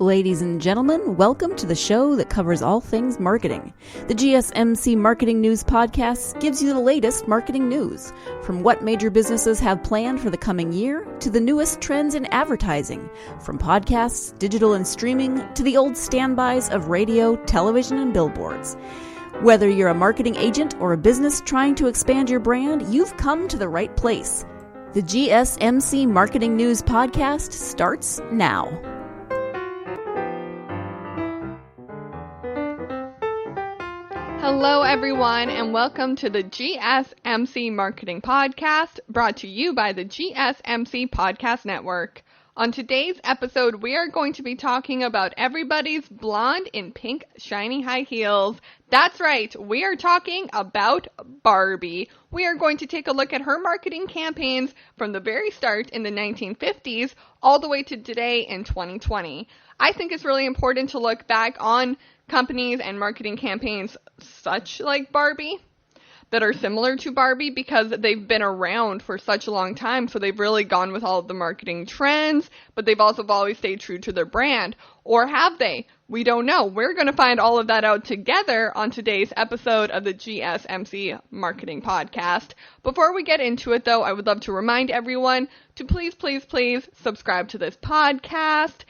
Ladies and gentlemen, welcome to the show that covers all things marketing. The GSMC Marketing News Podcast gives you the latest marketing news, from what major businesses have planned for the coming year to the newest trends in advertising, from podcasts, digital and streaming, to the old standbys of radio, television, and billboards. Whether you're a marketing agent or a business trying to expand your brand, you've come to the right place. The GSMC Marketing News Podcast starts now. Hello, everyone, and welcome to the GSMC Marketing Podcast, brought to you by the GSMC Podcast Network. On today's episode, we are going to be talking about everybody's blonde in pink shiny high heels. That's right, we are talking about Barbie. We are going to take a look at her marketing campaigns from the very start in the 1950s all the way to today in 2020. I think it's really important to look back on companies and marketing campaigns such like Barbie that are similar to Barbie because they've been around for such a long time, so they've really gone with all of the marketing trends, but they've also always stayed true to their brand. Or have they? We don't know. We're going to find all of that out together on today's episode of the GSMC Marketing Podcast. Before we get into it, though, I would love to remind everyone to please subscribe to this podcast.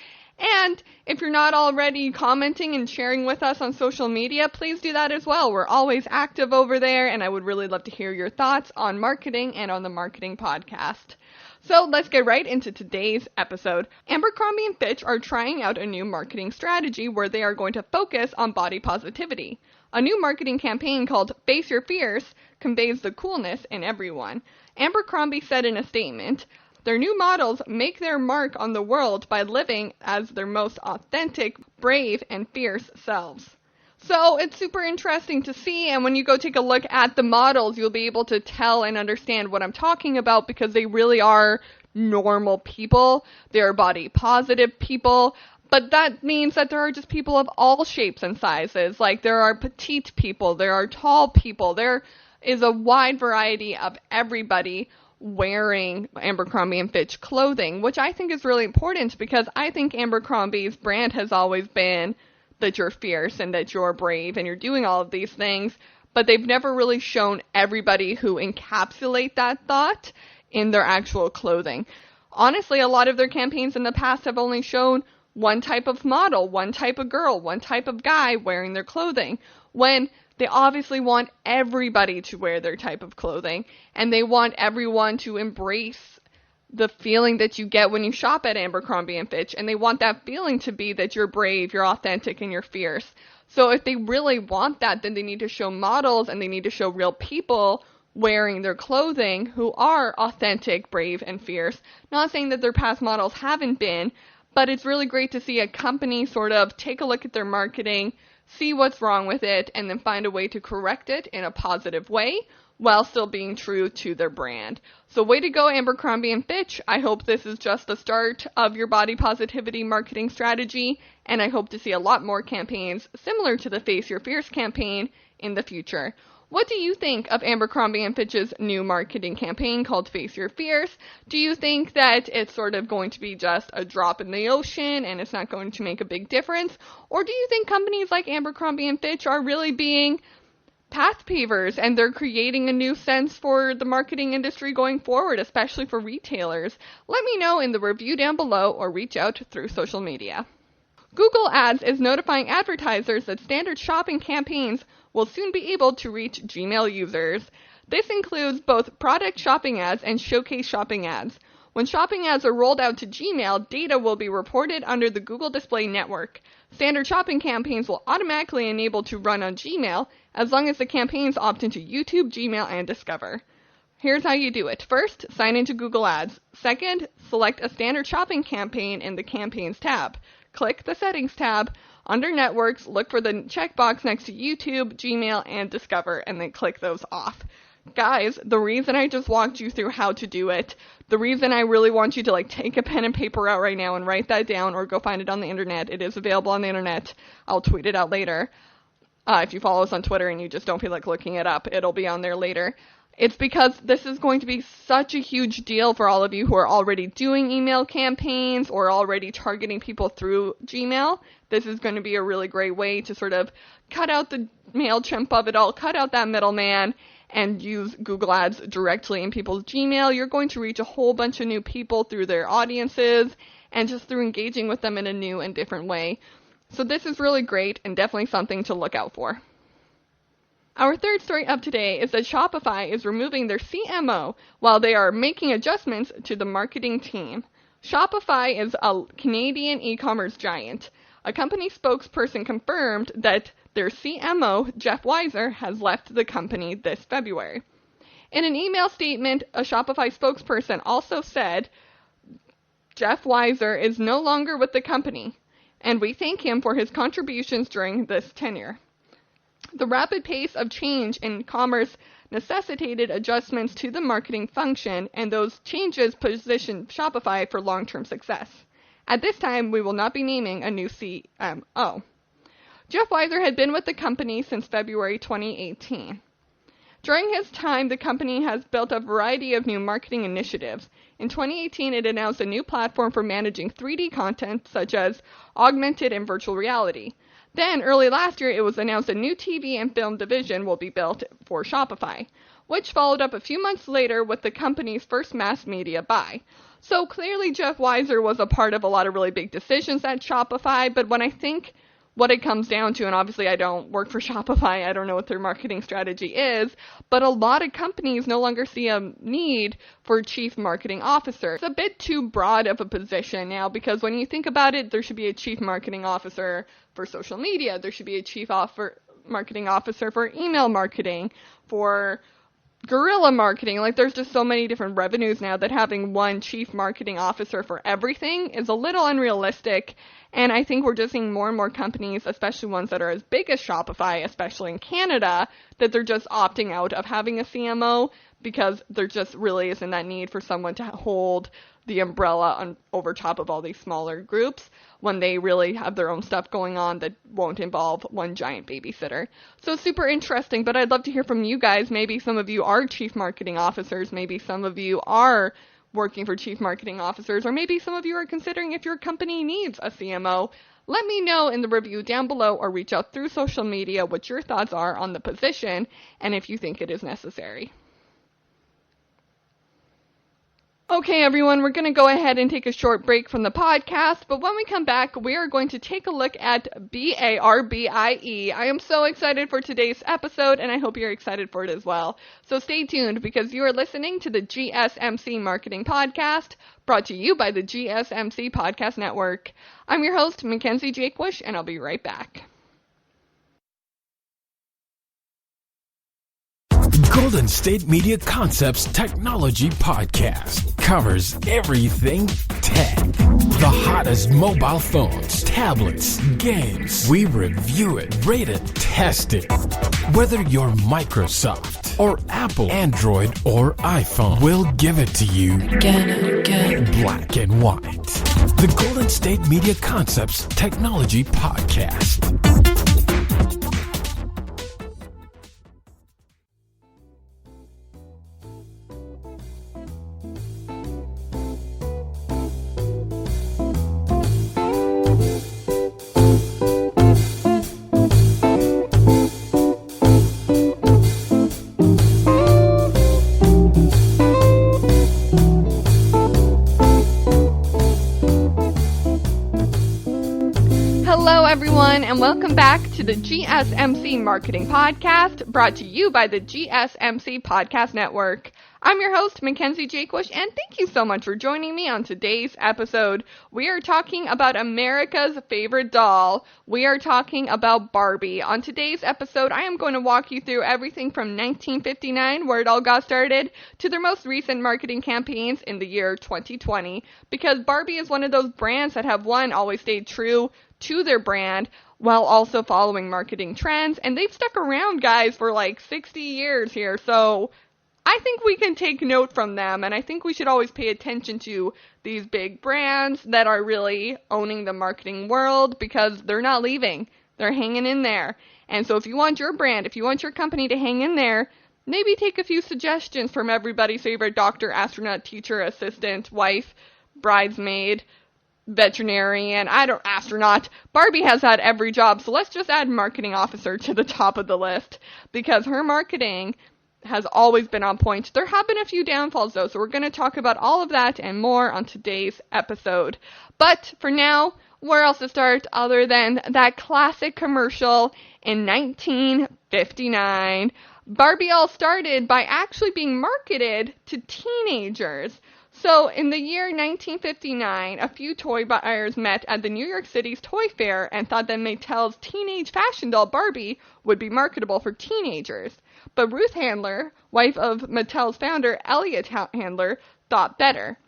And if you're not already commenting and sharing with us on social media, please do that as well. We're always active over there, and I would really love to hear your thoughts on marketing and on the marketing podcast. So let's get right into today's episode. Abercrombie & Fitch are trying out a new marketing strategy where they are going to focus on body positivity. A new marketing campaign called Face Your Fears conveys the coolness in everyone. Abercrombie said in a statement, "Their new models make their mark on the world by living as their most authentic, brave, and fierce selves." So it's super interesting to see, and when you go take a look at the models, you'll be able to tell and understand what I'm talking about because they really are normal people. They're body positive people, but that means that there are just people of all shapes and sizes. Like there are petite people, there are tall people, there is a wide variety of everybody wearing Abercrombie & Fitch clothing, which I think is really important because I think Abercrombie's brand has always been that you're fierce and that you're brave and you're doing all of these things, but they've never really shown everybody who encapsulate that thought in their actual clothing. Honestly, a lot of their campaigns in the past have only shown one type of model, one type of girl, one type of guy wearing their clothing, when they obviously want everybody to wear their type of clothing, and they want everyone to embrace the feeling that you get when you shop at Abercrombie & Fitch, and they want that feeling to be that you're brave, you're authentic, and you're fierce. So if they really want that, then they need to show models, and they need to show real people wearing their clothing who are authentic, brave, and fierce. Not saying that their past models haven't been, but it's really great to see a company sort of take a look at their marketing, see what's wrong with it, and then find a way to correct it in a positive way while still being true to their brand. So way to go, Abercrombie & Fitch. I hope this is just the start of your body positivity marketing strategy, and I hope to see a lot more campaigns similar to the Face Your Fears campaign in the future. What do you think of Abercrombie & Fitch's new marketing campaign called Face Your Fears? Do you think that it's sort of going to be just a drop in the ocean and it's not going to make a big difference? Or do you think companies like Abercrombie & Fitch are really being path pavers and they're creating a new sense for the marketing industry going forward, especially for retailers? Let me know in the review down below or reach out through social media. Google Ads is notifying advertisers that standard shopping campaigns will soon be able to reach Gmail users. This includes both product shopping ads and showcase shopping ads. When shopping ads are rolled out to Gmail, data will be reported under the Google Display Network. Standard shopping campaigns will automatically enable to run on Gmail as long as the campaigns opt into YouTube, Gmail, and Discover. Here's how you do it. First, sign into Google Ads. Second, select a standard shopping campaign in the Campaigns tab. Click the Settings tab. Under Networks, look for the checkbox next to YouTube, Gmail, and Discover, and then click those off. Guys, the reason I just walked you through how to do it, the reason I really want you to take a pen and paper out right now and write that down or go find it on the internet. It is available on the internet. I'll tweet it out later. If you follow us on Twitter and you just don't feel like looking it up, it'll be on there later. It's because this is going to be such a huge deal for all of you who are already doing email campaigns or already targeting people through Gmail. This is going to be a really great way to sort of cut out the MailChimp of it all, cut out that middleman, and use Google Ads directly in people's Gmail. You're going to reach a whole bunch of new people through their audiences and just through engaging with them in a new and different way. So this is really great and definitely something to look out for. Our third story of today is that Shopify is removing their CMO while they are making adjustments to the marketing team. Shopify is a Canadian e-commerce giant. A company spokesperson confirmed that their CMO, Jeff Weiser, has left the company this February. In an email statement, a Shopify spokesperson also said, Jeff Weiser is no longer with the company, and we thank him for his contributions during this tenure. The rapid pace of change in commerce necessitated adjustments to the marketing function, and those changes positioned Shopify for long-term success. At this time, we will not be naming a new CMO. Jeff Weiser had been with the company since February 2018. During his time, the company has built a variety of new marketing initiatives. In 2018, it announced a new platform for managing 3D content, such as augmented and virtual reality. Then, early last year, it was announced a new TV and film division will be built for Shopify, which followed up a few months later with the company's first mass media buy. So clearly, Jeff Weiser was a part of a lot of really big decisions at Shopify, but when I think what it comes down to, and obviously I don't work for Shopify, I don't know what their marketing strategy is, but a lot of companies no longer see a need for a chief marketing officer. It's a bit too broad of a position now, because when you think about it, there should be a chief marketing officer for social media, there should be a chief marketing officer for email marketing, for guerrilla marketing. Like, there's just so many different revenues now that having one chief marketing officer for everything is a little unrealistic. And I think we're just seeing more and more companies, especially ones that are as big as Shopify, especially in Canada, that they're just opting out of having a CMO because there just really isn't that need for someone to hold the umbrella over top of all these smaller groups when they really have their own stuff going on that won't involve one giant babysitter. So super interesting, but I'd love to hear from you guys. Maybe some of you are chief marketing officers. Maybe some of you are working for chief marketing officers, or maybe some of you are considering if your company needs a CMO. Let me know in the review down below or reach out through social media what your thoughts are on the position and if you think it is necessary. Okay, everyone, we're going to go ahead and take a short break from the podcast, but when we come back, we are going to take a look at Barbie. I am so excited for today's episode, and I hope you're excited for it as well. So stay tuned, because you are listening to the GSMC Marketing Podcast, brought to you by the GSMC Podcast Network. I'm your host, Mackenzie Jakewish, and I'll be right back. Golden State Media Concepts Technology Podcast covers everything tech. The hottest mobile phones, tablets, games. We review it, rate it, test it. Whether you're Microsoft or Apple, Android or iPhone, we'll give it to you again. Black and white. The Golden State Media Concepts Technology Podcast. And welcome back to the GSMC Marketing Podcast, brought to you by the GSMC Podcast Network. I'm your host, Mackenzie Jakewish, and thank you so much for joining me on today's episode. We are talking about America's favorite doll. We are talking about Barbie. On today's episode, I am going to walk you through everything from 1959, where it all got started, to their most recent marketing campaigns in the year 2020, because Barbie is one of those brands that have, always stayed true to their brand while also following marketing trends, and they've stuck around, guys, for like 60 years here. So I think we can take note from them, and I think we should always pay attention to these big brands that are really owning the marketing world, because they're not leaving. They're hanging in there. And so if you want your brand, if you want your company to hang in there, maybe take a few suggestions from everybody's favorite doctor, astronaut, teacher, assistant, wife, bridesmaid, veterinarian, astronaut. Barbie has had every job, so let's just add marketing officer to the top of the list, because her marketing has always been on point. There have been a few downfalls, though, so we're going to talk about all of that and more on today's episode. But for now, where else to start other than that classic commercial in 1959? Barbie all started by actually being marketed to teenagers. So, in the year 1959, a few toy buyers met at the New York City's toy fair and thought that Mattel's teenage fashion doll Barbie would be marketable for teenagers. But Ruth Handler, wife of Mattel's founder Elliot Handler, thought better.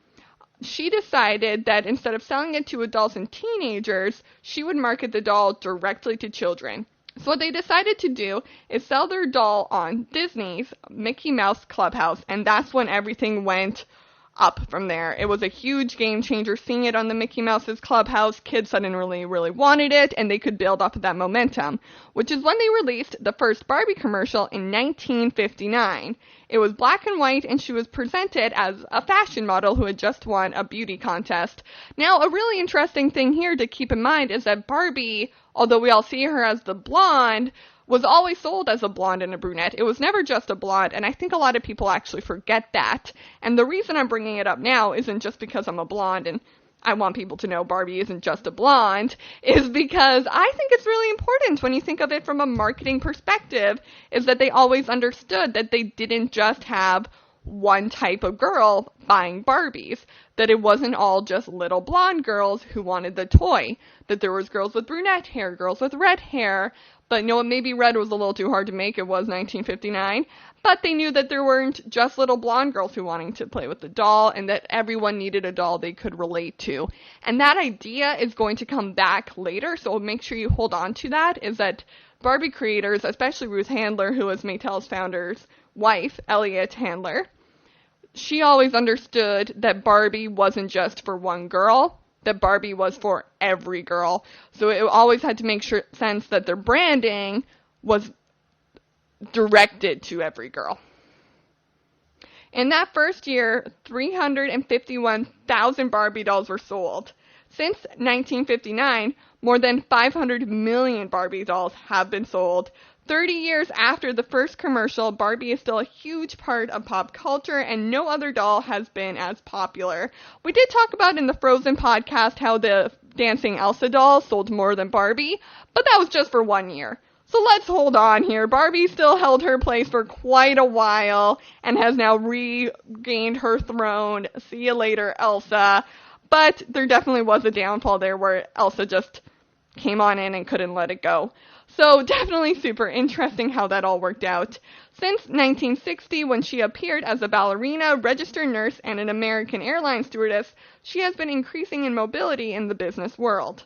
She decided that instead of selling it to adults and teenagers, she would market the doll directly to children. So what they decided to do is sell their doll on Disney's Mickey Mouse Clubhouse, and that's when everything went up from there. It was a huge game changer seeing it on the Mickey Mouse's Clubhouse. Kids suddenly really wanted it, and they could build off of that momentum, which is when they released the first Barbie commercial in 1959. It was black and white, and she was presented as a fashion model who had just won a beauty contest. Now, a really interesting thing here to keep in mind is that Barbie, although we all see her as the blonde, was always sold as a blonde and a brunette. It was never just a blonde, and I think a lot of people actually forget that. And the reason I'm bringing it up now isn't just because I'm a blonde and I want people to know Barbie isn't just a blonde, is because I think it's really important when you think of it from a marketing perspective, is that they always understood that they didn't just have one type of girl buying Barbies, that it wasn't all just little blonde girls who wanted the toy, that there was girls with brunette hair, girls with red hair, but maybe red was a little too hard to make. It was 1959. But they knew that there weren't just little blonde girls who wanted to play with the doll, and that everyone needed a doll they could relate to. And that idea is going to come back later, so make sure you hold on to that, is that Barbie creators, especially Ruth Handler, who was Mattel's founder's wife, Elliot Handler, she always understood that Barbie wasn't just for one girl, that Barbie was for every girl. So it always had to make sense that their branding was directed to every girl. In that first year, 351,000 Barbie dolls were sold. Since 1959, more than 500 million Barbie dolls have been sold. 30 years after the first commercial, Barbie is still a huge part of pop culture, and no other doll has been as popular. We did talk about in the Frozen podcast how the dancing Elsa doll sold more than Barbie, but that was just for 1 year. So let's hold on here. Barbie still held her place for quite a while and has now regained her throne. See you later, Elsa. But there definitely was a downfall there where Elsa just came on in and couldn't let it go. So definitely super interesting how that all worked out. Since 1960, when she appeared as a ballerina, registered nurse, and an American Airlines stewardess, she has been increasing in mobility in the business world.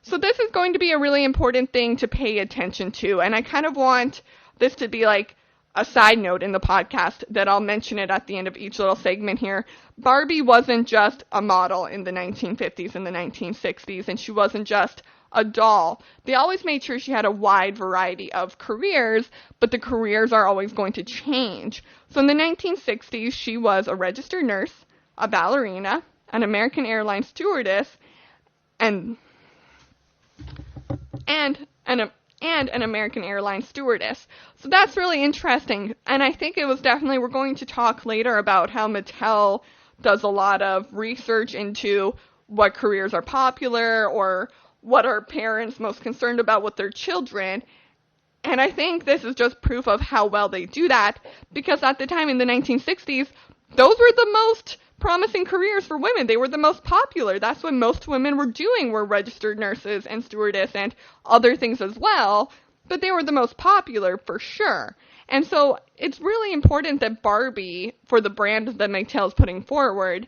So this is going to be a really important thing to pay attention to, and I kind of want this to be like a side note in the podcast that I'll mention it at the end of each little segment here. Barbie wasn't just a model in the 1950s and the 1960s, and she wasn't just a doll. They always made sure she had a wide variety of careers, but the careers are always going to change. So in the 1960s, she was a registered nurse, a ballerina, an American Airlines stewardess, and an American Airlines stewardess. So that's really interesting. And I think it was definitely, we're going to talk later about how Mattel does a lot of research into what careers are popular or what are parents most concerned about with their children. And I think this is just proof of how well they do that, because at the time in the 1960s, those were the most promising careers for women. They were the most popular. That's what most women were doing, were registered nurses and stewardess and other things as well, but they were the most popular for sure. And so it's really important that Barbie, for the brand that Mattel's putting forward,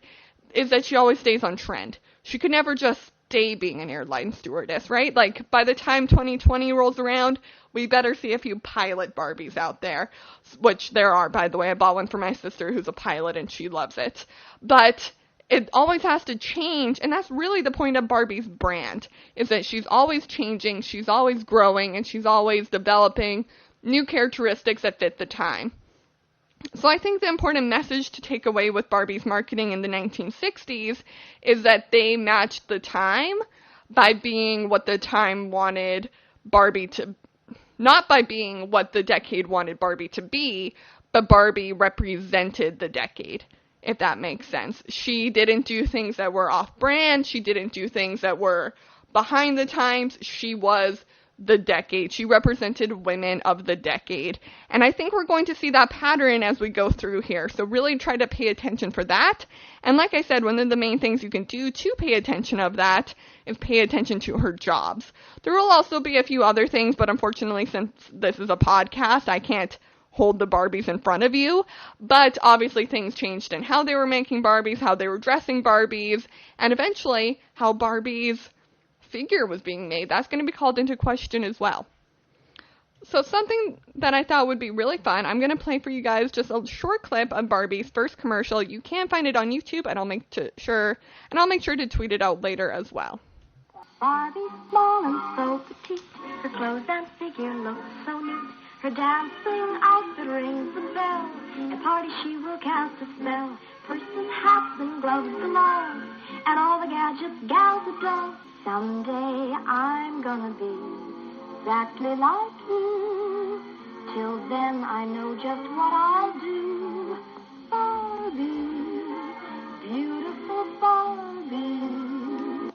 is that she always stays on trend. She could never just stay being an airline stewardess, right? Like, by the time 2020 rolls around, we better see a few pilot Barbies out there, which there are, by the way. I bought one for my sister who's a pilot and she loves it. But it always has to change, and that's really the point of Barbie's brand, is that she's always changing, she's always growing, and she's always developing new characteristics that fit the time. So I think the important message to take away with Barbie's marketing in the 1960s is that they matched the time by being what the time wanted Barbie to, not by being what the decade wanted Barbie to be, but Barbie represented the decade, if that makes sense. She didn't do things that were off-brand. She didn't do things that were behind the times. She was the decade. She represented women of the decade. And I think we're going to see that pattern as we go through here. So really try to pay attention for that. And like I said, one of the main things you can do to pay attention of that is pay attention to her jobs. There will also be a few other things, but unfortunately, since this is a podcast, I can't hold the Barbies in front of you. But obviously things changed in how they were making Barbies, how they were dressing Barbies, and eventually how Barbie's figure was being made. That's going to be called into question as well. So something that I thought would be really fun, I'm going to play for you guys just a short clip of Barbie's first commercial. You can find it on YouTube, and I'll make sure to tweet it out later as well. Barbie, small and so petite, her clothes and figure look so neat. Her dancing outfit rings the bell. At parties she will cast a spell. Purses, hats, and gloves galore, and all the gadgets gals adore. Someday I'm gonna be exactly like you. Till then I know just what I'll do. Barbie, beautiful Barbie.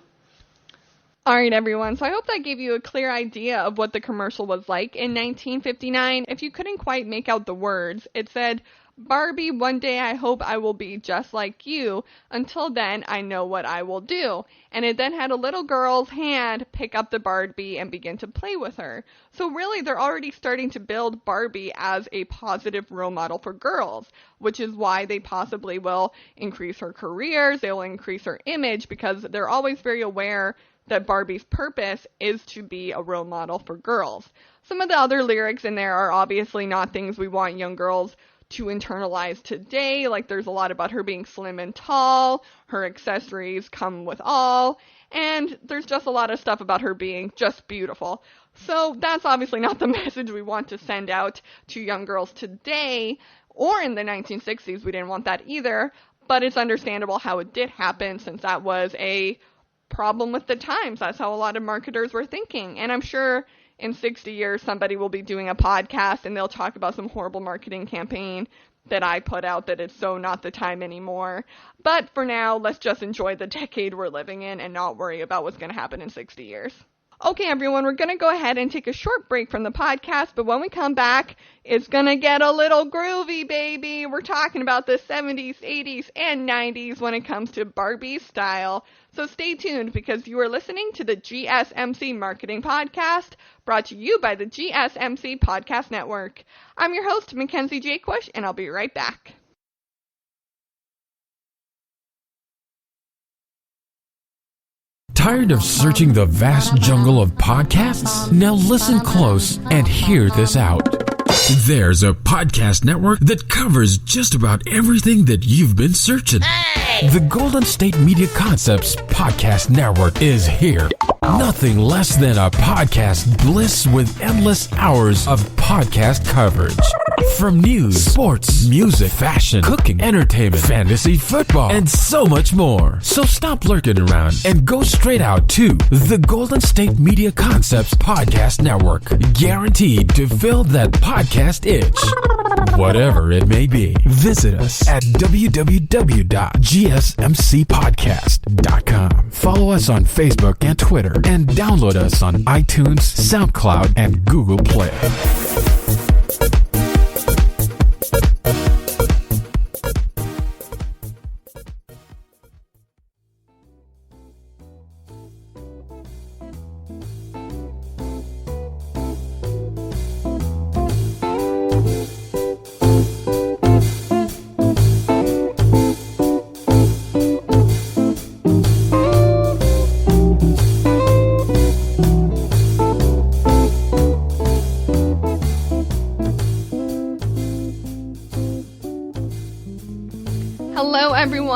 Alright everyone, so I hope that gave you a clear idea of what the commercial was like in 1959. If you couldn't quite make out the words, it said, Barbie, one day I hope I will be just like you. Until then, I know what I will do. And it then had a little girl's hand pick up the Barbie and begin to play with her. So really, they're already starting to build Barbie as a positive role model for girls, which is why they possibly will increase her careers, they will increase her image, because they're always very aware that Barbie's purpose is to be a role model for girls. Some of the other lyrics in there are obviously not things we want young girls to internalize today. Like there's a lot about her being slim and tall, her accessories come with all, and there's just a lot of stuff about her being just beautiful. So that's obviously not the message we want to send out to young girls today, or in the 1960s, we didn't want that either, but it's understandable how it did happen since that was a problem with the times. That's how a lot of marketers were thinking, and I'm sure in 60 years, somebody will be doing a podcast and they'll talk about some horrible marketing campaign that I put out that it's so not the time anymore. But for now, let's just enjoy the decade we're living in and not worry about what's going to happen in 60 years. Okay, everyone, we're going to go ahead and take a short break from the podcast, but when we come back, it's going to get a little groovy, baby. We're talking about the 70s, 80s, and 90s when it comes to Barbie style. So stay tuned because you are listening to the GSMC Marketing Podcast, brought to you by the GSMC Podcast Network. I'm your host, Mackenzie Jaquish, and I'll be right back. Tired of searching the vast jungle of podcasts? Now listen close and hear this out. There's a podcast network that covers just about everything that you've been searching. Hey! The Golden State Media Concepts Podcast Network is here. Nothing less than a podcast bliss with endless hours of podcast coverage. From news, sports, music, fashion, cooking, entertainment, fantasy, football, and so much more. So stop lurking around and go straight out to the Golden State Media Concepts Podcast Network. Guaranteed to fill that podcast itch. Whatever it may be. Visit us at www.gsmcpodcast.com. Follow us on Facebook and Twitter, and download us on iTunes, SoundCloud, and Google Play.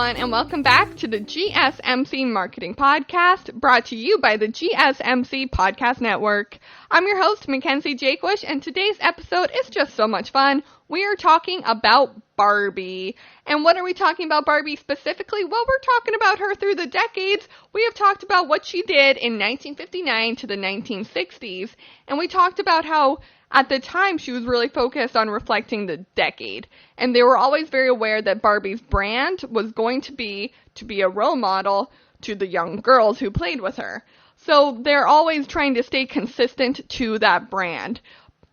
everyone, and welcome back to the GSMC Marketing Podcast, brought to you by the GSMC Podcast Network. I'm your host, Mackenzie Jaquish, and today's episode is just so much fun. We are talking about Barbie. And what are we talking about Barbie specifically? Well, we're talking about her through the decades. We have talked about what she did in 1959 to the 1960s, and we talked about how at the time, she was really focused on reflecting the decade, and they were always very aware that Barbie's brand was going to be a role model to the young girls who played with her. So they're always trying to stay consistent to that brand.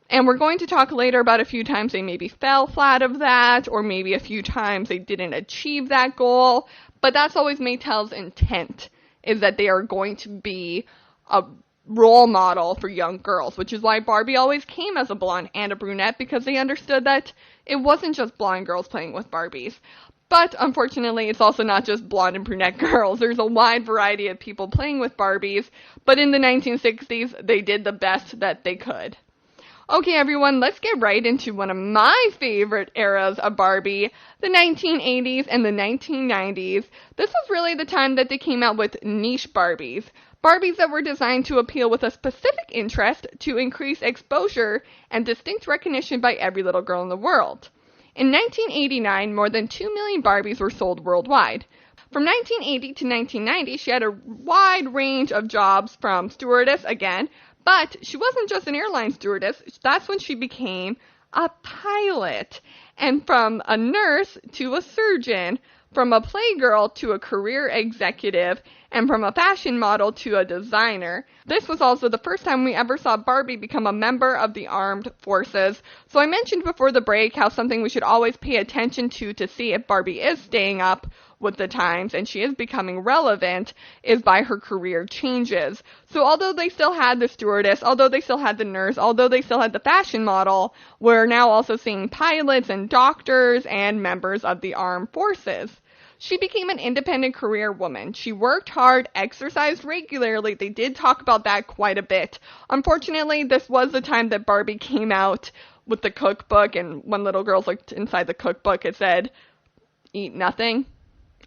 And we're going to talk later about a few times they maybe fell flat of that, or maybe a few times they didn't achieve that goal, but that's always Mattel's intent, is that they are going to be a role model for young girls, which is why Barbie always came as a blonde and a brunette, because they understood that it wasn't just blonde girls playing with Barbies. But unfortunately, it's also not just blonde and brunette girls. There's a wide variety of people playing with Barbies, but in the 1960s, they did the best that they could. Okay, everyone, let's get right into one of my favorite eras of Barbie, the 1980s and the 1990s. This was really the time that they came out with niche Barbies. Barbies that were designed to appeal with a specific interest to increase exposure and distinct recognition by every little girl in the world. In 1989, more than 2 million Barbies were sold worldwide. From 1980 to 1990, she had a wide range of jobs, from stewardess again, but she wasn't just an airline stewardess. That's when she became a pilot. And from a nurse to a surgeon, from a playgirl to a career executive, and from a fashion model to a designer. This was also the first time we ever saw Barbie become a member of the armed forces. So I mentioned before the break how something we should always pay attention to see if Barbie is staying up with the times and she is becoming relevant is by her career changes. So although they still had the stewardess, although they still had the nurse, although they still had the fashion model, we're now also seeing pilots and doctors and members of the armed forces. She became an independent career woman. She worked hard, exercised regularly. They did talk about that quite a bit. Unfortunately, this was the time that Barbie came out with the cookbook, and when little girls looked inside the cookbook, it said, "Eat nothing."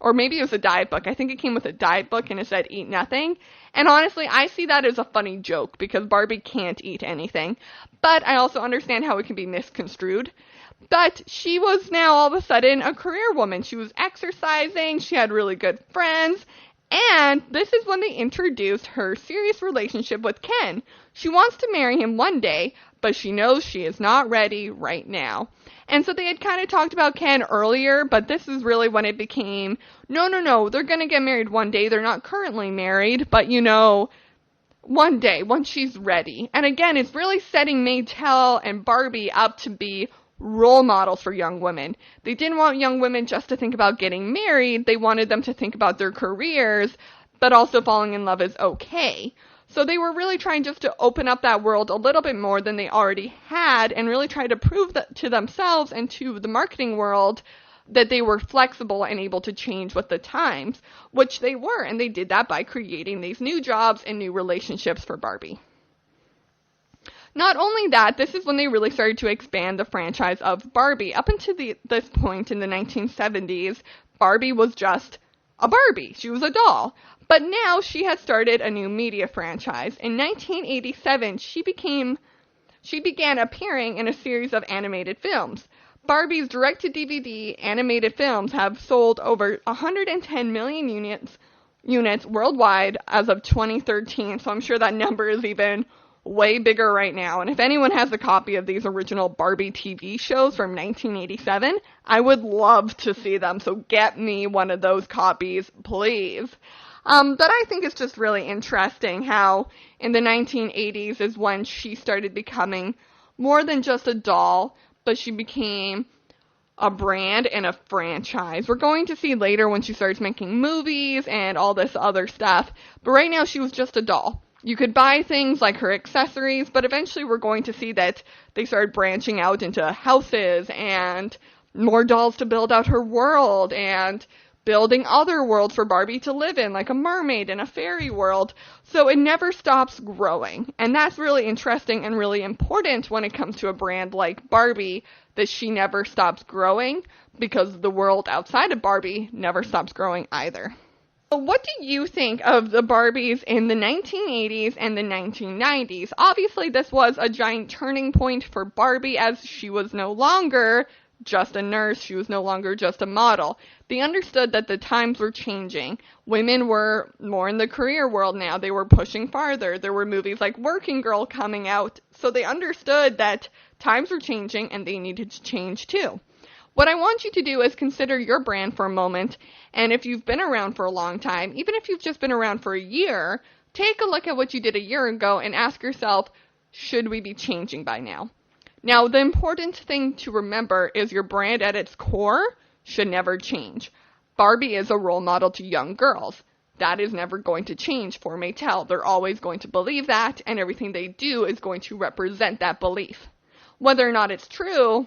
Or maybe it was a diet book. I think it came with a diet book and it said, "Eat nothing." And honestly, I see that as a funny joke because Barbie can't eat anything. But I also understand how it can be misconstrued. But she was now all of a sudden a career woman. She was exercising, she had really good friends, and this is when they introduced her serious relationship with Ken. She wants to marry him one day, but she knows she is not ready right now. And so they had kind of talked about Ken earlier, but this is really when it became, no, they're going to get married one day. They're not currently married, but one day, once she's ready. And again, it's really setting Mattel and Barbie up to be role models for young women. They didn't want young women just to think about getting married. They wanted them to think about their careers, but also falling in love is okay. So they were really trying just to open up that world a little bit more than they already had and really try to prove that to themselves and to the marketing world that they were flexible and able to change with the times, which they were. And they did that by creating these new jobs and new relationships for Barbie. Not only that, this is when they really started to expand the franchise of Barbie. Up until this point in the 1970s, Barbie was just a Barbie. She was a doll. But now she has started a new media franchise. In 1987, she began appearing in a series of animated films. Barbie's direct-to-DVD animated films have sold over 110 million units worldwide as of 2013, so I'm sure that number is even way bigger right now. And if anyone has a copy of these original Barbie TV shows from 1987, I would love to see them. So get me one of those copies, please. But I think it's just really interesting how in the 1980s is when she started becoming more than just a doll, but she became a brand and a franchise. We're going to see later when she starts making movies and all this other stuff. But right now she was just a doll. You could buy things like her accessories, but eventually we're going to see that they started branching out into houses and more dolls to build out her world and building other worlds for Barbie to live in, like a mermaid and a fairy world. So it never stops growing. And that's really interesting and really important when it comes to a brand like Barbie, that she never stops growing, because the world outside of Barbie never stops growing either. So what do you think of the Barbies in the 1980s and the 1990s? Obviously, this was a giant turning point for Barbie, as she was no longer just a nurse. She was no longer just a model. They understood that the times were changing. Women were more in the career world now. They were pushing farther. There were movies like Working Girl coming out. So they understood that times were changing and they needed to change too. What I want you to do is consider your brand for a moment, and if you've been around for a long time, even if you've just been around for a year, take a look at what you did a year ago and ask yourself, should we be changing by now? Now, the important thing to remember is your brand at its core should never change. Barbie is a role model to young girls. That is never going to change for Mattel. They're always going to believe that, and everything they do is going to represent that belief. Whether or not it's true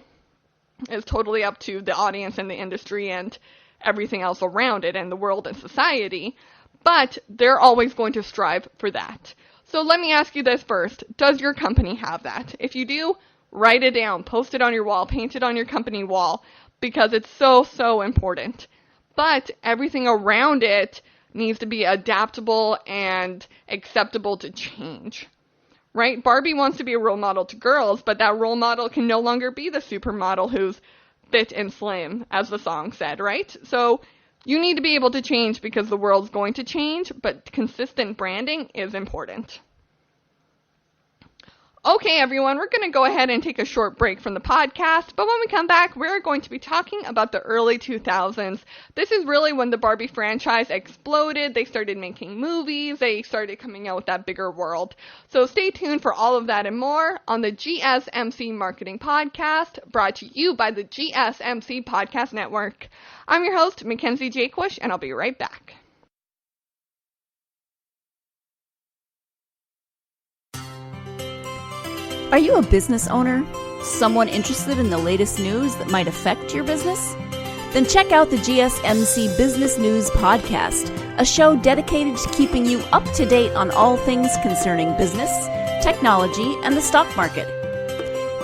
is totally up to the audience and the industry and everything else around it and the world and society, but they're always going to strive for that. So let me ask you this first. Does your company have that? If you do, write it down, post it on your wall, paint it on your company wall, because it's so important. But everything around it needs to be adaptable and acceptable to change. Right? Barbie wants to be a role model to girls, but that role model can no longer be the supermodel who's fit and slim, as the song said, right? So you need to be able to change because the world's going to change, but consistent branding is important. Okay, everyone, we're going to go ahead and take a short break from the podcast, but when we come back, we're going to be talking about the early 2000s. This is really when the Barbie franchise exploded. They started making movies. They started coming out with that bigger world. So stay tuned for all of that and more on the GSMC Marketing Podcast, brought to you by the GSMC Podcast Network. I'm your host, Mackenzie Jaquish, and I'll be right back. Are you a business owner? Someone interested in the latest news that might affect your business? Then check out the GSMC Business News Podcast, a show dedicated to keeping you up to date on all things concerning business, technology, and the stock market.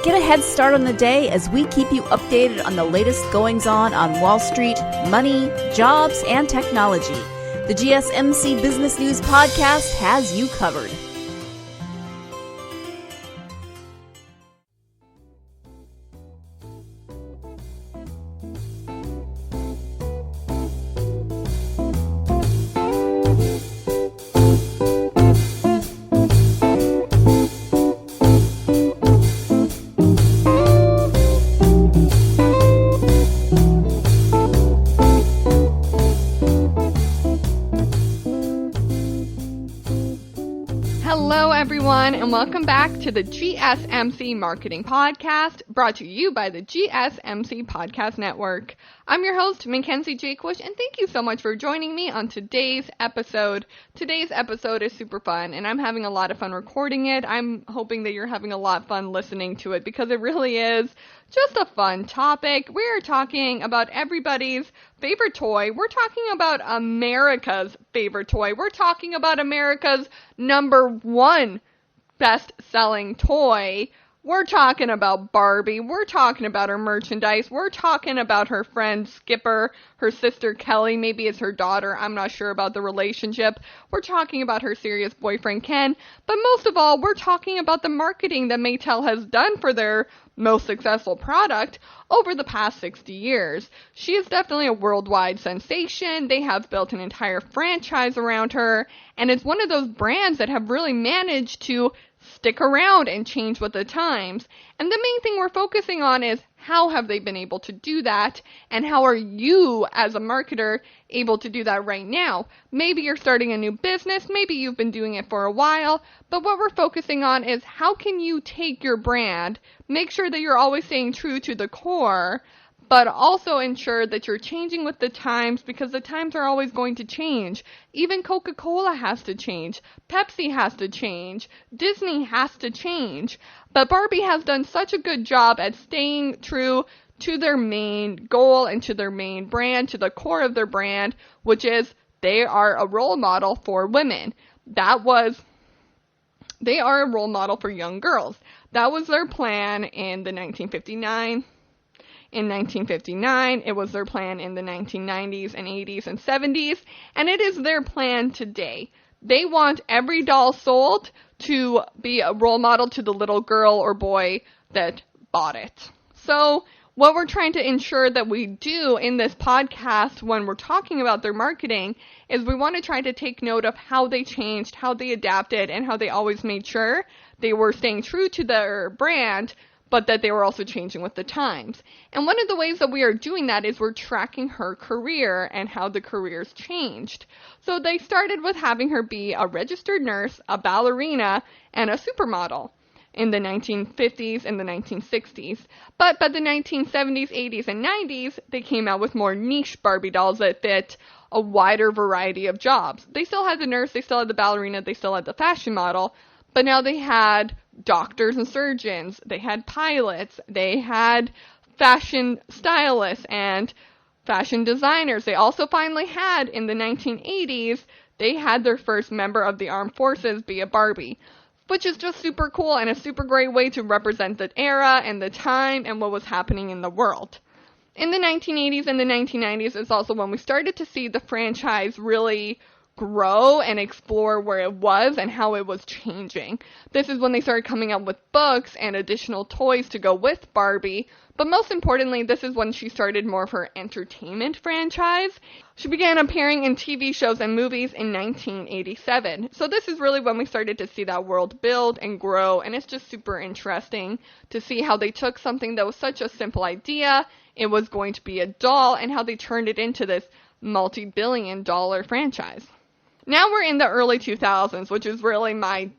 Get a head start on the day as we keep you updated on the latest goings-on Wall Street, money, jobs, and technology. The GSMC Business News Podcast has you covered. Hello, everyone, and welcome back to the GSMC Marketing Podcast, brought to you by the GSMC Podcast Network. I'm your host, Mackenzie Jaquish, and thank you so much for joining me on today's episode. Today's episode is super fun, and I'm having a lot of fun recording it. I'm hoping that you're having a lot of fun listening to it, because it really is just a fun topic. We're talking about everybody's favorite toy. We're talking about America's favorite toy. We're talking about America's #1 best-selling toy. We're talking about Barbie. We're talking about her merchandise. We're talking about her friend Skipper, her sister Kelly. Maybe it's her daughter. I'm not sure about the relationship. We're talking about her serious boyfriend Ken. But most of all, we're talking about the marketing that Mattel has done for their most successful product over the past 60 years. She is definitely a worldwide sensation. They have built an entire franchise around her, and it's one of those brands that have really managed to stick around and change with the times. And the main thing we're focusing on is how have they been able to do that, and how are you as a marketer able to do that right now? Maybe you're starting a new business, maybe you've been doing it for a while, but what we're focusing on is how can you take your brand, make sure that you're always staying true to the core, but also ensure that you're changing with the times, because the times are always going to change. Even Coca-Cola has to change. Pepsi has to change. Disney has to change. But Barbie has done such a good job at staying true to their main goal and to their main brand, to the core of their brand, which is they are a role model for women. They are a role model for young girls. That was their plan in the 1959. In 1959, it was their plan in the 1990s and 80s and 70s, and it is their plan today. They want every doll sold to be a role model to the little girl or boy that bought it. So what we're trying to ensure that we do in this podcast when we're talking about their marketing is we want to try to take note of how they changed, how they adapted, and how they always made sure they were staying true to their brand, but that they were also changing with the times. And one of the ways that we are doing that is we're tracking her career and how the careers changed. So they started with having her be a registered nurse, a ballerina, and a supermodel in the 1950s and the 1960s. But by the 1970s, 80s, and 90s, they came out with more niche Barbie dolls that fit a wider variety of jobs. They still had the nurse, they still had the ballerina, they still had the fashion model, but now they had doctors and surgeons, they had pilots, they had fashion stylists and fashion designers. They also finally had, in the 1980s, they had their first member of the armed forces be a Barbie, which is just super cool and a super great way to represent the era and the time and what was happening in the world. In the 1980s and the 1990s is also when we started to see the franchise really grow and explore where it was and how it was changing. This is when they started coming out with books and additional toys to go with Barbie, but most importantly, this is when she started more of her entertainment franchise. She began appearing in TV shows and movies in 1987. So this is really when we started to see that world build and grow, and it's just super interesting to see how they took something that was such a simple idea, it was going to be a doll, and how they turned it into this multi-billion-dollar franchise. Now we're in the early 2000s, which is really my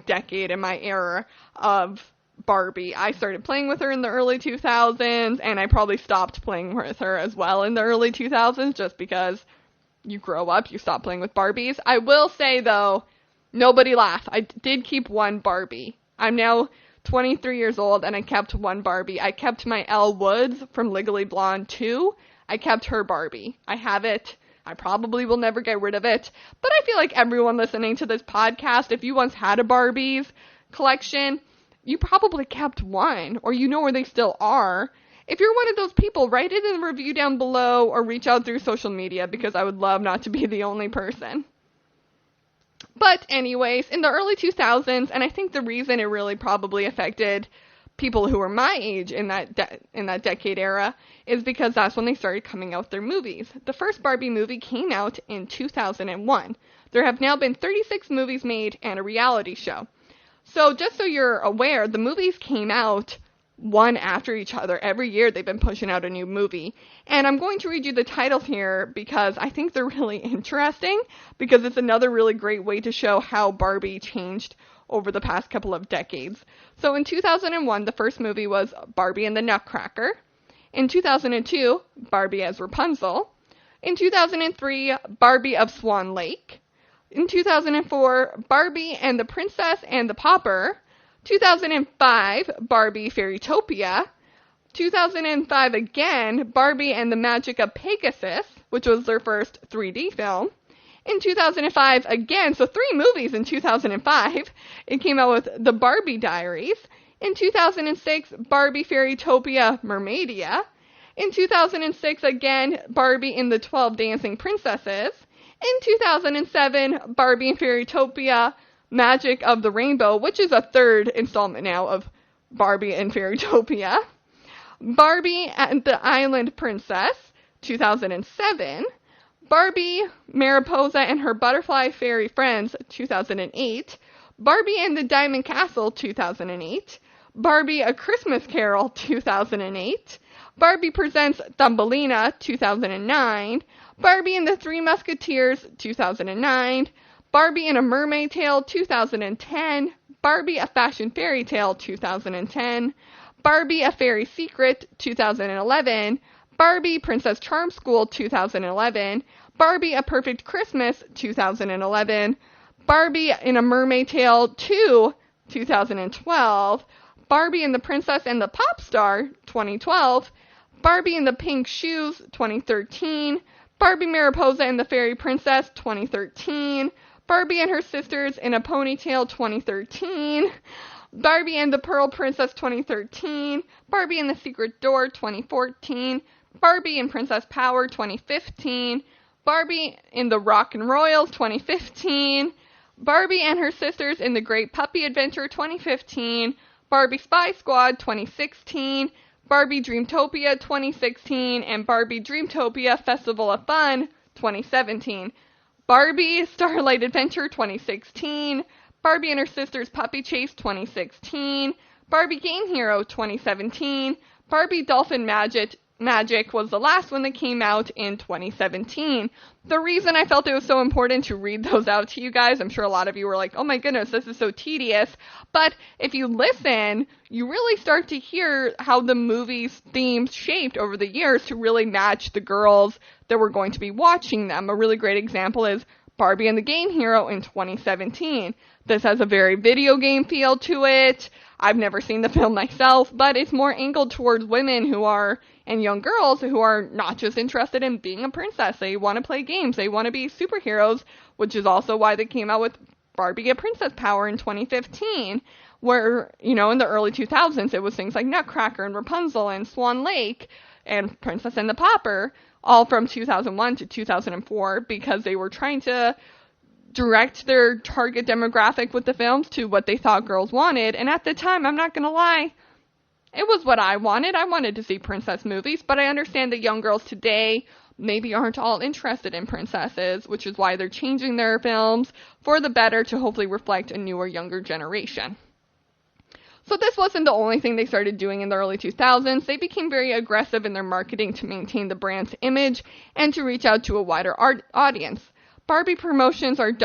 decade and my era of Barbie. I started playing with her in the early 2000s, and I probably stopped playing with her as well in the early 2000s, just because you grow up, you stop playing with Barbies. I will say, though, nobody laugh. I did keep one Barbie. I'm now 23 years old, and I kept one Barbie. I kept my Elle Woods from Legally Blonde 2. I kept her Barbie. I have it. I probably will never get rid of it. But I feel like everyone listening to this podcast, if you once had a Barbies collection, you probably kept one, or you know where they still are. If you're one of those people, write it in the review down below or reach out through social media, because I would love not to be the only person. But anyways, in the early 2000s, and I think the reason it really probably affected people who were my age in that decade era is because that's when they started coming out with their movies. The first Barbie movie came out in 2001. There have now been 36 movies made and a reality show. So just so you're aware, the movies came out one after each other. Every year they've been pushing out a new movie. And I'm going to read you the titles here because I think they're really interesting, because it's another really great way to show how Barbie changed over the past couple of decades. So in 2001, the first movie was Barbie and the Nutcracker. In 2002, Barbie as Rapunzel. In 2003, Barbie of Swan Lake. In 2004, Barbie and the Princess and the Pauper. 2005, Barbie Fairytopia. 2005 again, Barbie and the Magic of Pegasus, which was their first 3D film. In 2005 again, so 3 movies in 2005, it came out with The Barbie Diaries. In 2006, Barbie Fairytopia Mermaidia. In 2006 again, Barbie and the 12 Dancing Princesses. In 2007, Barbie and Fairytopia Magic of the Rainbow, which is a third installment now of Barbie and Fairytopia. Barbie and the Island Princess, 2007. Barbie, Mariposa and her Butterfly Fairy Friends, 2008. Barbie and the Diamond Castle, 2008. Barbie, A Christmas Carol, 2008. Barbie Presents Thumbelina, 2009. Barbie and the Three Musketeers, 2009. Barbie and a Mermaid Tale, 2010. Barbie, A Fashion Fairy Tale, 2010. Barbie, A Fairy Secret, 2011. Barbie, Princess Charm School, 2011. Barbie, A Perfect Christmas, 2011. Barbie in a Mermaid Tale 2, 2012. Barbie and the Princess and the Pop Star, 2012. Barbie in the Pink Shoes, 2013. Barbie Mariposa and the Fairy Princess, 2013. Barbie and Her Sisters in a Ponytail, 2013. Barbie and the Pearl Princess, 2013. Barbie and the Secret Door, 2014. Barbie and Princess Power, 2015. Barbie in the Rock and Royals, 2015. Barbie and Her Sisters in the Great Puppy Adventure, 2015. Barbie Spy Squad, 2016. Barbie Dreamtopia, 2016. And Barbie Dreamtopia Festival of Fun, 2017. Barbie Starlight Adventure, 2016. Barbie and Her Sisters Puppy Chase, 2016. Barbie Game Hero, 2017. Barbie Dolphin Magic was the last one that came out in 2017. The reason I felt it was so important to read those out to you guys, I'm sure a lot of you were like, oh my goodness, this is so tedious. But if you listen, you really start to hear how the movie's themes shaped over the years to really match the girls that were going to be watching them. A really great example is Barbie and the Game Hero in 2017. This has a very video game feel to it. I've never seen the film myself, but it's more angled towards women and young girls who are not just interested in being a princess. They want to play games. They want to be superheroes, which is also why they came out with Barbie: A Princess Power in 2015, where, in the early 2000s, it was things like Nutcracker and Rapunzel and Swan Lake and Princess and the Pauper, all from 2001 to 2004, because they were trying to direct their target demographic with the films to what they thought girls wanted. And at the time, I'm not going to lie, it was what I wanted. I wanted to see princess movies, but I understand that young girls today maybe aren't all interested in princesses, which is why they're changing their films for the better to hopefully reflect a newer, younger generation. So this wasn't the only thing they started doing in the early 2000s. They became very aggressive in their marketing to maintain the brand's image and to reach out to a wider audience. Barbie promotions started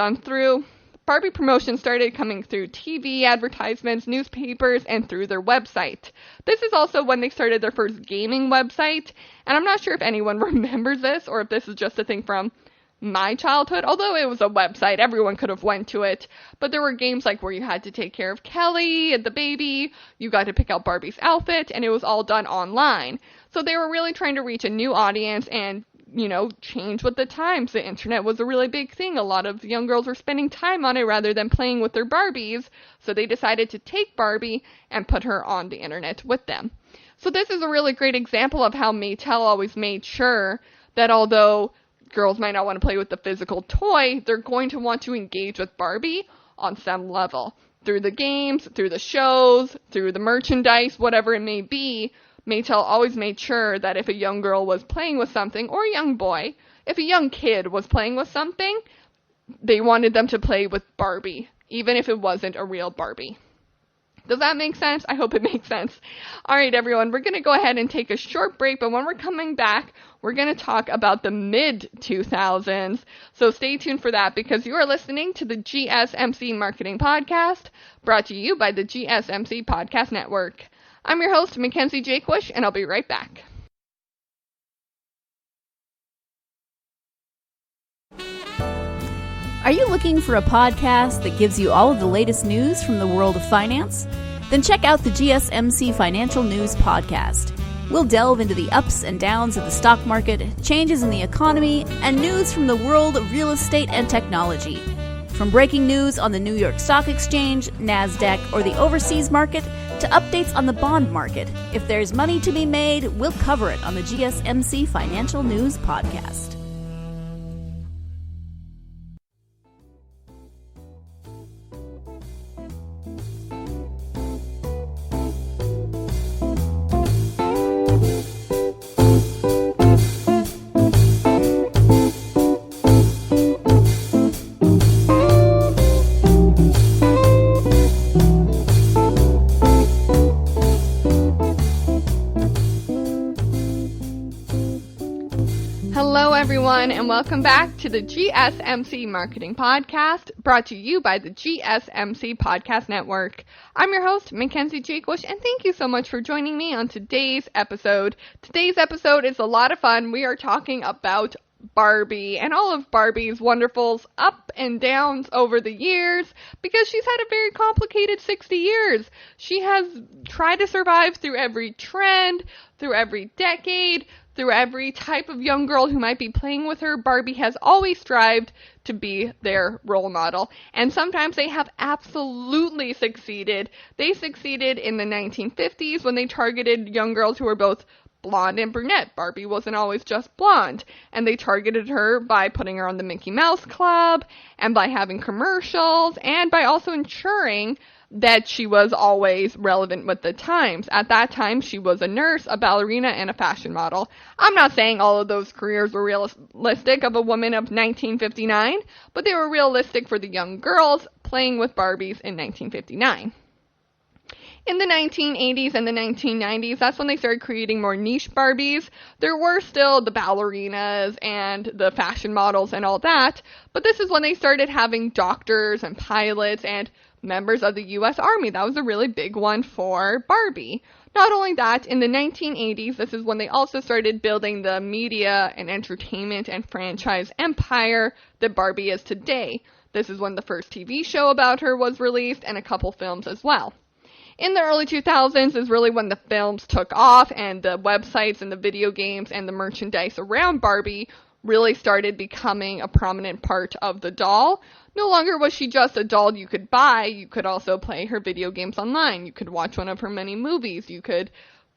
coming through TV advertisements, newspapers, and through their website. This is also when they started their first gaming website, and I'm not sure if anyone remembers this or if this is just a thing from my childhood, although it was a website, everyone could have went to it, but there were games like where you had to take care of Kelly and the baby, you got to pick out Barbie's outfit, and it was all done online. So they were really trying to reach a new audience and change with the times. The internet was a really big thing. A lot of young girls were spending time on it rather than playing with their Barbies, so they decided to take Barbie and put her on the internet with them. So this is a really great example of how Mattel always made sure that although girls might not want to play with the physical toy, they're going to want to engage with Barbie on some level. Through the games, through the shows, through the merchandise, whatever it may be, Mattel always made sure that if a young girl was playing with something, or a young boy, if a young kid was playing with something, they wanted them to play with Barbie, even if it wasn't a real Barbie. Does that make sense? I hope it makes sense. All right, everyone, we're going to go ahead and take a short break, but when we're coming back, we're going to talk about the mid-2000s. So stay tuned for that, because you are listening to the GSMC Marketing Podcast, brought to you by the GSMC Podcast Network. I'm your host, Mackenzie Jakewish, and I'll be right back. Are you looking for a podcast that gives you all of the latest news from the world of finance? Then check out the GSMC Financial News Podcast. We'll delve into the ups and downs of the stock market, changes in the economy, and news from the world of real estate and technology. From breaking news on the New York Stock Exchange, NASDAQ, or the overseas market, to updates on the bond market, if there's money to be made, we'll cover it on the GSMC Financial News Podcast. Everyone, and welcome back to the GSMC Marketing Podcast, brought to you by the GSMC Podcast Network. I'm your host, Mackenzie Jakewish, and thank you so much for joining me on today's episode. Today's episode is a lot of fun. We are talking about Barbie and all of Barbie's wonderful up and downs over the years, because she's had a very complicated 60 years. She has tried to survive through every trend, through every decade, through every type of young girl who might be playing with her. Barbie has always strived to be their role model, and sometimes they have absolutely succeeded. They succeeded in the 1950s when they targeted young girls who were both blonde and brunette. Barbie wasn't always just blonde, and they targeted her by putting her on the Mickey Mouse Club, and by having commercials, and by also ensuring that she was always relevant with the times. At that time, she was a nurse, a ballerina, and a fashion model. I'm not saying all of those careers were realistic of a woman of 1959, but they were realistic for the young girls playing with Barbies in 1959. In the 1980s and the 1990s, that's when they started creating more niche Barbies. There were still the ballerinas and the fashion models and all that, but this is when they started having doctors and pilots and members of the U.S. Army. That was a really big one for Barbie. Not only that, in the 1980s, this is when they also started building the media and entertainment and franchise empire that Barbie is today. This is when the first TV show about her was released, and a couple films as well. In the early 2000s is really when the films took off, and the websites and the video games and the merchandise around Barbie really started becoming a prominent part of the doll. No longer was she just a doll you could buy. You could also play her video games online. You could watch one of her many movies. You could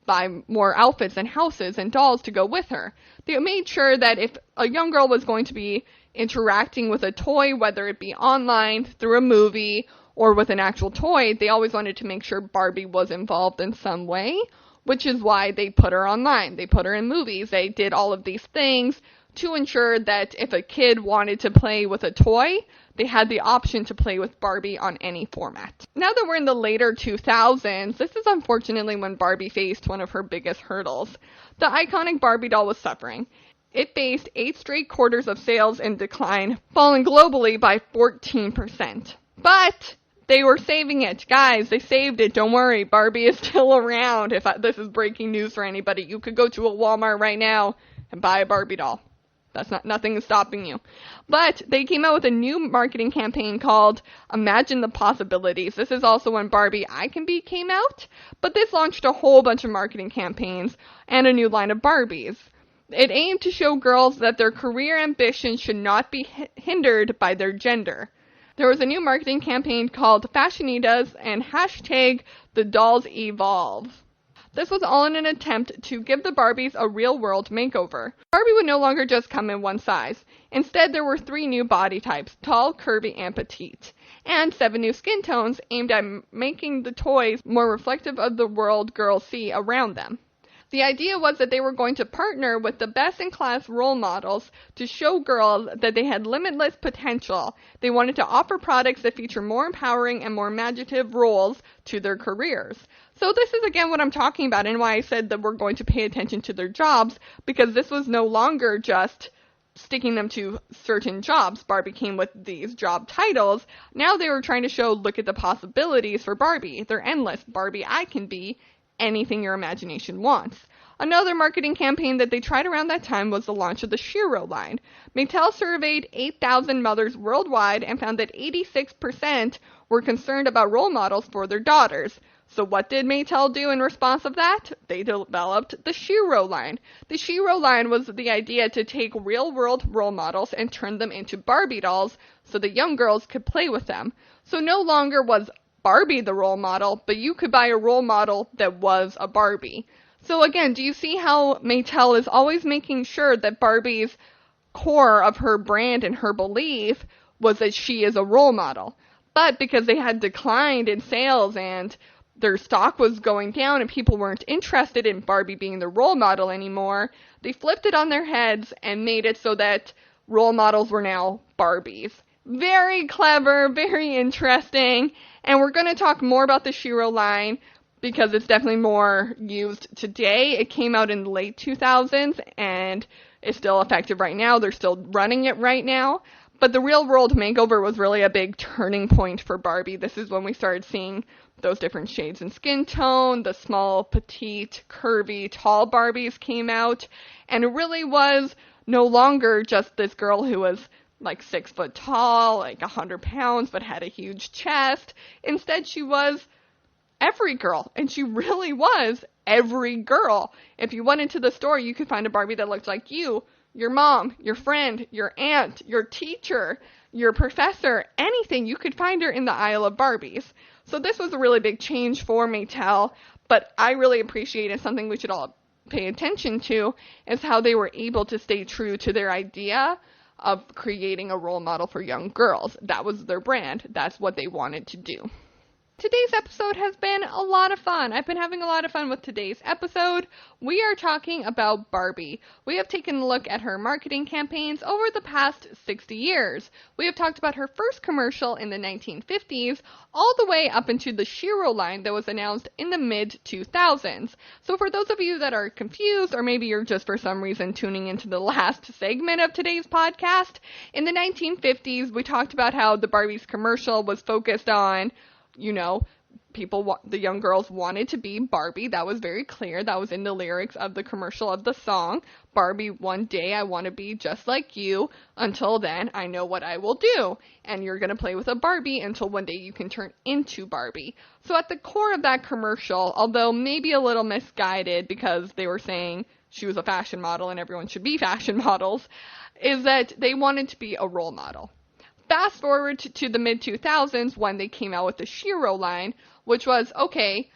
buy more outfits and houses and dolls to go with her. They made sure that if a young girl was going to be interacting with a toy, whether it be online, through a movie, or with an actual toy, they always wanted to make sure Barbie was involved in some way, which is why they put her online. They put her in movies. They did all of these things to ensure that if a kid wanted to play with a toy, they had the option to play with Barbie on any format. Now that we're in the later 2000s, this is unfortunately when Barbie faced one of her biggest hurdles. The iconic Barbie doll was suffering. It faced 8 straight quarters of sales in decline, falling globally by 14%. But they were saving it. Guys, they saved it. Don't worry. Barbie is still around. This is breaking news for anybody. You could go to a Walmart right now and buy a Barbie doll. Nothing is stopping you. But they came out with a new marketing campaign called Imagine the Possibilities. This is also when Barbie I Can Be came out, but this launched a whole bunch of marketing campaigns and a new line of Barbies. It aimed to show girls that their career ambitions should not be hindered by their gender. There was a new marketing campaign called Fashionitas and hashtag The Dolls Evolve. This was all in an attempt to give the Barbies a real-world makeover. Barbie would no longer just come in one size. Instead, there were 3 new body types, tall, curvy, and petite, and 7 new skin tones aimed at making the toys more reflective of the world girls see around them. The idea was that they were going to partner with the best-in-class role models to show girls that they had limitless potential. They wanted to offer products that feature more empowering and more imaginative roles to their careers. So this is again what I'm talking about, and why I said that we're going to pay attention to their jobs, because this was no longer just sticking them to certain jobs. Barbie came with these job titles. Now they were trying to show, look at the possibilities for Barbie. They're endless. Barbie I Can Be anything your imagination wants. Another marketing campaign that they tried around that time was the launch of the Shiro line. Mattel surveyed 8,000 mothers worldwide and found that 86% were concerned about role models for their daughters. So what did Mattel do in response of that? They developed the Shiro line. The Shiro line was the idea to take real-world role models and turn them into Barbie dolls so the young girls could play with them. So no longer was Barbie the role model, but you could buy a role model that was a Barbie. So again, do you see how Mattel is always making sure that Barbie's core of her brand and her belief was that she is a role model? But because they had declined in sales and their stock was going down and people weren't interested in Barbie being the role model anymore, they flipped it on their heads and made it so that role models were now Barbies. Very clever, very interesting, and we're going to talk more about the Shiro line because it's definitely more used today. It came out in the late 2000s and is still effective right now. They're still running it right now. But the real world makeover was really a big turning point for Barbie. This is when we started seeing those different shades in skin tone, the small, petite, curvy, tall Barbies came out, and it really was no longer just this girl who was like 6 foot tall, like 100 pounds, but had a huge chest. Instead, she was every girl, and she really was every girl. If you went into the store, you could find a Barbie that looked like you, your mom, your friend, your aunt, your teacher, your professor, anything. You could find her in the aisle of Barbies. So this was a really big change for Mattel, but I really appreciate it. Something we should all pay attention to is how they were able to stay true to their idea of creating a role model for young girls. That was their brand. That's what they wanted to do. Today's episode has been a lot of fun. I've been having a lot of fun with today's episode. We are talking about Barbie. We have taken a look at her marketing campaigns over the past 60 years. We have talked about her first commercial in the 1950s, all the way up into the Shiro line that was announced in the mid-2000s. So for those of you that are confused, or maybe you're just for some reason tuning into the last segment of today's podcast, in the 1950s, we talked about how the Barbie's commercial was focused on, you know, the young girls wanted to be Barbie. That was very clear. That was in the lyrics of the commercial of the song. Barbie, one day I want to be just like you. Until then, I know what I will do. And you're going to play with a Barbie until one day you can turn into Barbie. So at the core of that commercial, although maybe a little misguided because they were saying she was a fashion model and everyone should be fashion models, is that they wanted to be a role model. Fast forward to the mid-2000s when they came out with the Shiro line, which was, okay,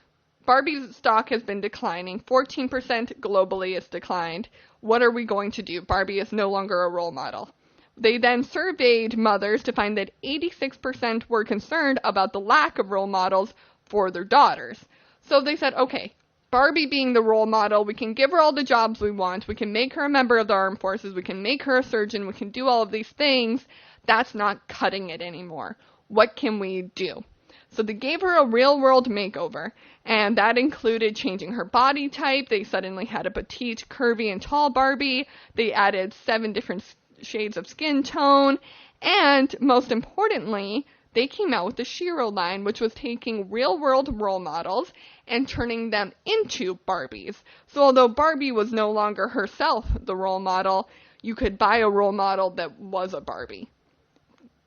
Barbie's stock has been declining. 14% globally is declined. What are we going to do? Barbie is no longer a role model. They then surveyed mothers to find that 86% were concerned about the lack of role models for their daughters. So they said, okay, Barbie being the role model, we can give her all the jobs we want. We can make her a member of the armed forces. We can make her a surgeon. We can do all of these things. That's not cutting it anymore. What can we do? So they gave her a real-world makeover, and that included changing her body type. They suddenly had a petite, curvy, and tall Barbie. They added 7 different shades of skin tone, and most importantly, they came out with the Shiro line, which was taking real-world role models and turning them into Barbies. So although Barbie was no longer herself the role model, you could buy a role model that was a Barbie.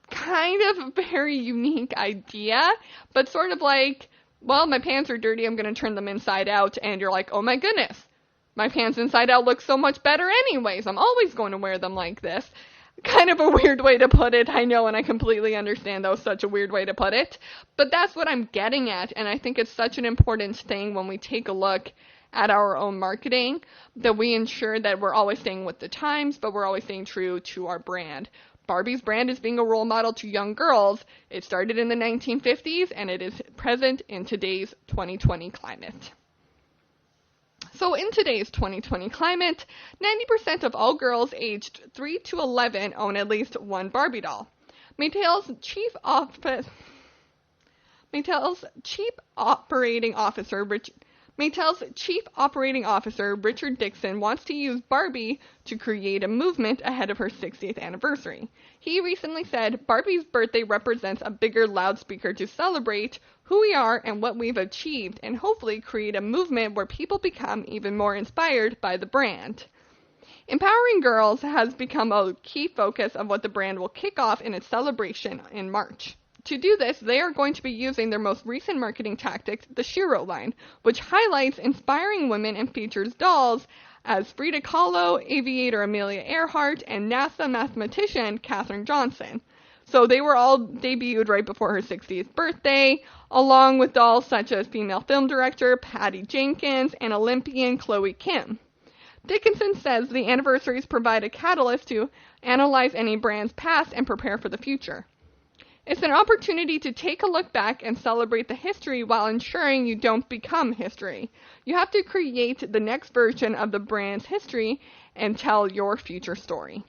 Kind of a very unique idea, but sort of like, well, my pants are dirty, I'm going to turn them inside out, and you're like, oh my goodness, my pants inside out look so much better anyways, I'm always going to wear them like this. Kind of a weird way to put it, I know, and I completely understand that was such a weird way to put it, but that's what I'm getting at, and I think it's such an important thing when we take a look at our own marketing, that we ensure that we're always staying with the times, but we're always staying true to our brand. Barbie's brand is being a role model to young girls. It started in the 1950s, and it is present in today's 2020 climate. So in today's 2020 climate, 90% of all girls aged 3 to 11 own at least one Barbie doll. Mattel's chief operating officer, Richard Dixon, wants to use Barbie to create a movement ahead of her 60th anniversary. He recently said, Barbie's birthday represents a bigger loudspeaker to celebrate who we are and what we've achieved, and hopefully create a movement where people become even more inspired by the brand. Empowering girls has become a key focus of what the brand will kick off in its celebration in March. To do this, they are going to be using their most recent marketing tactic, the Shiro line, which highlights inspiring women and features dolls as Frida Kahlo, aviator Amelia Earhart, and NASA mathematician Katherine Johnson. So they were all debuted right before her 60th birthday, along with dolls such as female film director Patty Jenkins and Olympian Chloe Kim. Dickinson says the anniversaries provide a catalyst to analyze any brand's past and prepare for the future. It's an opportunity to take a look back and celebrate the history while ensuring you don't become history. You have to create the next version of the brand's history and tell your future story.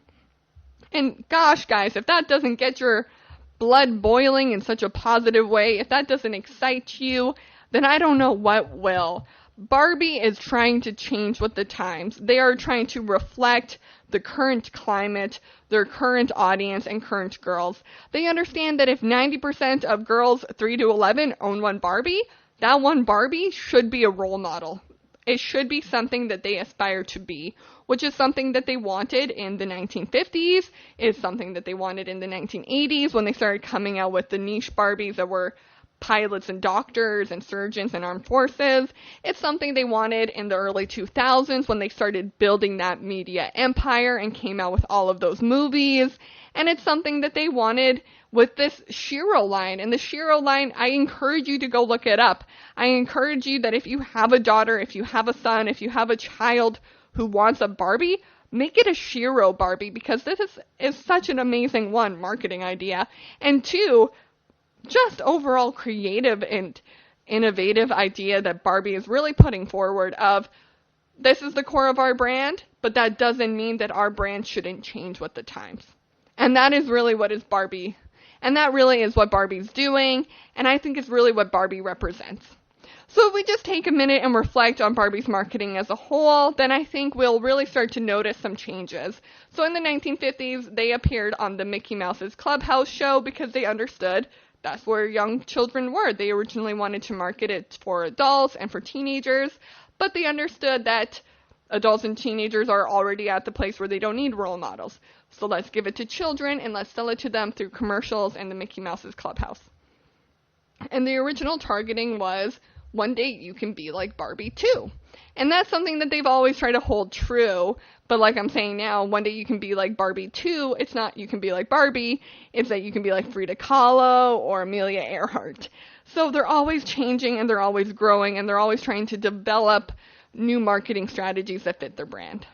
And gosh, guys, if that doesn't get your blood boiling in such a positive way, if that doesn't excite you, then I don't know what will. Barbie is trying to change with the times. They are trying to reflect the current climate, their current audience, and current girls. They understand that if 90% of girls 3 to 11 own one Barbie, that one Barbie should be a role model. It should be something that they aspire to be, which is something that they wanted in the 1950s, is something that they wanted in the 1980s when they started coming out with the niche Barbies that were pilots and doctors and surgeons and armed forces. It's something they wanted in the early 2000s when they started building that media empire and came out with all of those movies. And it's something that they wanted with this Shiro line. And the Shiro line, I encourage you to go look it up. I encourage you that if you have a daughter, if you have a son, if you have a child who wants a Barbie, make it a Shiro Barbie, because this is such an amazing, one, marketing idea, and two, just overall creative and innovative idea that Barbie is really putting forward of, this is the core of our brand, but that doesn't mean that our brand shouldn't change with the times. And that is really what is Barbie. And that really is what Barbie's doing. And I think it's really what Barbie represents. So if we just take a minute and reflect on Barbie's marketing as a whole, then I think we'll really start to notice some changes. So in the 1950s, they appeared on the Mickey Mouse's Clubhouse show because they understood that's where young children were. They originally wanted to market it for adults and for teenagers, but they understood that adults and teenagers are already at the place where they don't need role models. So let's give it to children and let's sell it to them through commercials and the Mickey Mouse's Clubhouse. And the original targeting was, one day you can be like Barbie too. And that's something that they've always tried to hold true. But like I'm saying now, one day you can be like Barbie too. It's not you can be like Barbie. It's that you can be like Frida Kahlo or Amelia Earhart. So they're always changing and they're always growing and they're always trying to develop new marketing strategies that fit their brand.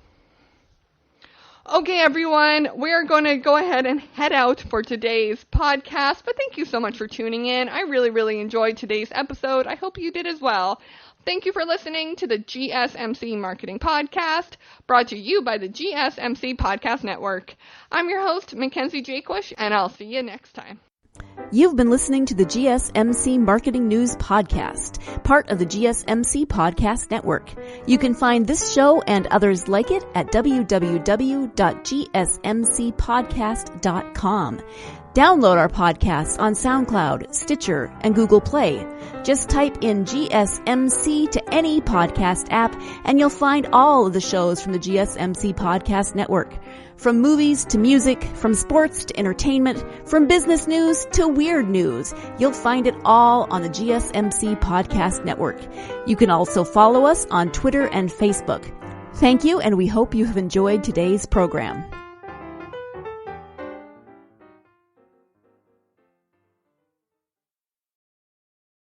Okay, everyone, we're going to go ahead and head out for today's podcast. But thank you so much for tuning in. I really, really enjoyed today's episode. I hope you did as well. Thank you for listening to the GSMC Marketing Podcast, brought to you by the GSMC Podcast Network. I'm your host, Mackenzie Jaquish, and I'll see you next time. You've been listening to the GSMC Marketing News Podcast, part of the GSMC Podcast Network. You can find this show and others like it at www.gsmcpodcast.com. Download our podcasts on SoundCloud, Stitcher, and Google Play. Just type in GSMC to any podcast app, and you'll find all of the shows from the GSMC Podcast Network. From movies to music, from sports to entertainment, from business news to weird news, you'll find it all on the GSMC Podcast Network. You can also follow us on Twitter and Facebook. Thank you, and we hope you have enjoyed today's program.